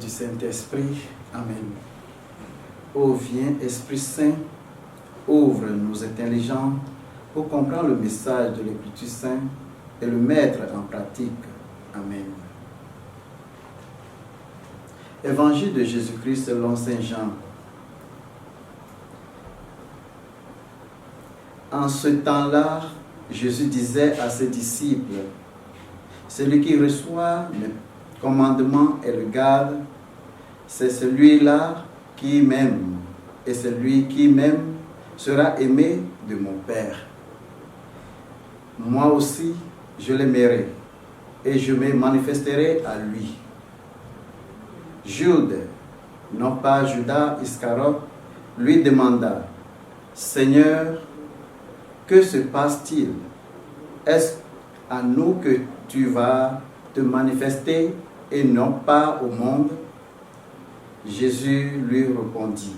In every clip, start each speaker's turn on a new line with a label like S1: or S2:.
S1: du Saint-Esprit. Amen. Ô viens, Esprit Saint, ouvre nos intelligences pour comprendre le message de l'Esprit Saint et le mettre en pratique. Amen. Évangile de Jésus-Christ selon Saint Jean. En ce temps-là, Jésus disait à ses disciples, « Celui qui reçoit mes commandements et le garde, c'est celui-là qui m'aime, et celui qui m'aime sera aimé de mon Père. Moi aussi, je l'aimerai, et je me manifesterai à lui. » Jude, non pas Judas Iscariote, lui demanda, « Seigneur, que se passe-t-il? Est-ce à nous que tu vas te manifester et non pas au monde? » Jésus lui répondit,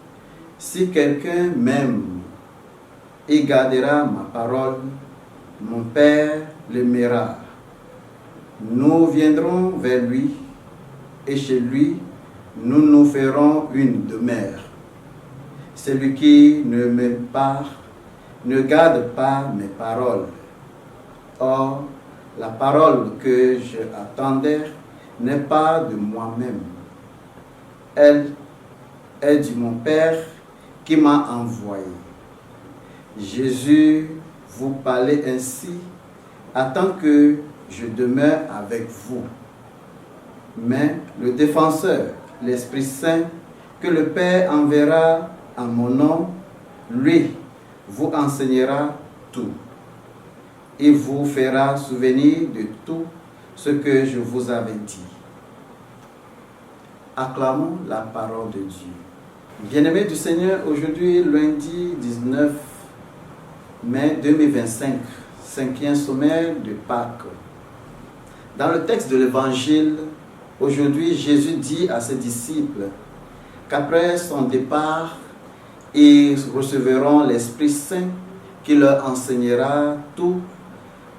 S1: « Si quelqu'un m'aime et gardera ma parole, mon Père l'aimera. Nous viendrons vers lui et chez lui, nous nous ferons une demeure. Celui qui ne m'aime pas ne garde pas mes paroles. Or, la parole que je attendais n'est pas de moi-même. Elle est de mon Père qui m'a envoyé. » Jésus vous parlait ainsi, attend que je demeure avec vous. Mais le défenseur, l'Esprit Saint, que le Père enverra en mon nom, lui vous enseignera tout. Il vous fera souvenir de tout ce que je vous avais dit. Acclamons la parole de Dieu. Bien-aimés du Seigneur, aujourd'hui, lundi 19 mai 2025, cinquième sommaire de Pâques. Dans le texte de l'Évangile, aujourd'hui, Jésus dit à ses disciples qu'après son départ, ils recevront l'Esprit Saint qui leur enseignera tout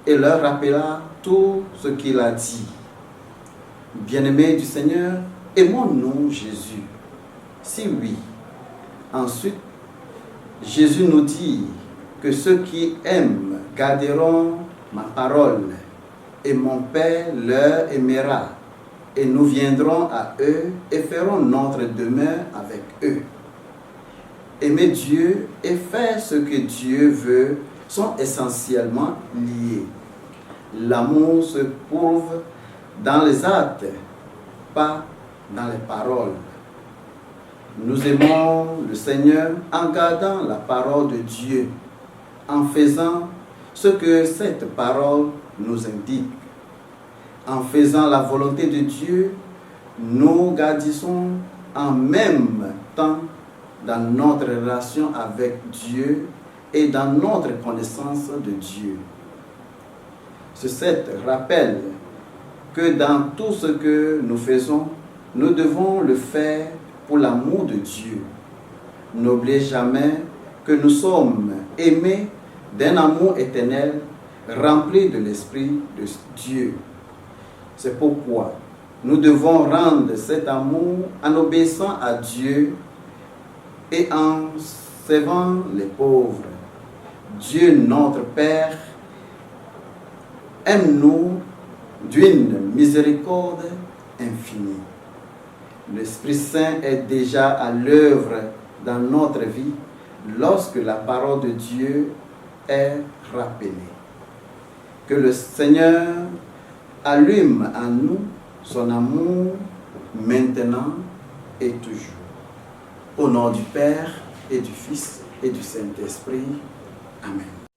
S1: et leur rappellera tout ce qu'il a dit. Bien-aimés du Seigneur, aimons-nous Jésus? Si oui, ensuite, Jésus nous dit que ceux qui aiment garderont ma parole et mon Père leur aimera et nous viendrons à eux et ferons notre demeure avec eux. Aimer Dieu et faire ce que Dieu veut sont essentiellement liés. L'amour se prouve dans les actes, pas dans les paroles. Nous aimons le Seigneur en gardant la parole de Dieu, en faisant ce que cette parole nous indique. En faisant la volonté de Dieu, nous grandissons en même temps dans notre relation avec Dieu et dans notre connaissance de Dieu. Ceci rappelle que dans tout ce que nous faisons, nous devons le faire pour l'amour de Dieu. N'oubliez jamais que nous sommes aimés d'un amour éternel rempli de l'Esprit de Dieu. C'est pourquoi nous devons rendre cet amour en obéissant à Dieu et en servant les pauvres. Dieu notre Père aime-nous d'une miséricorde infinie. L'Esprit Saint est déjà à l'œuvre dans notre vie lorsque la parole de Dieu est rappelée. Que le Seigneur allume en nous son amour maintenant et toujours. Au nom du Père et du Fils et du Saint-Esprit. Amen.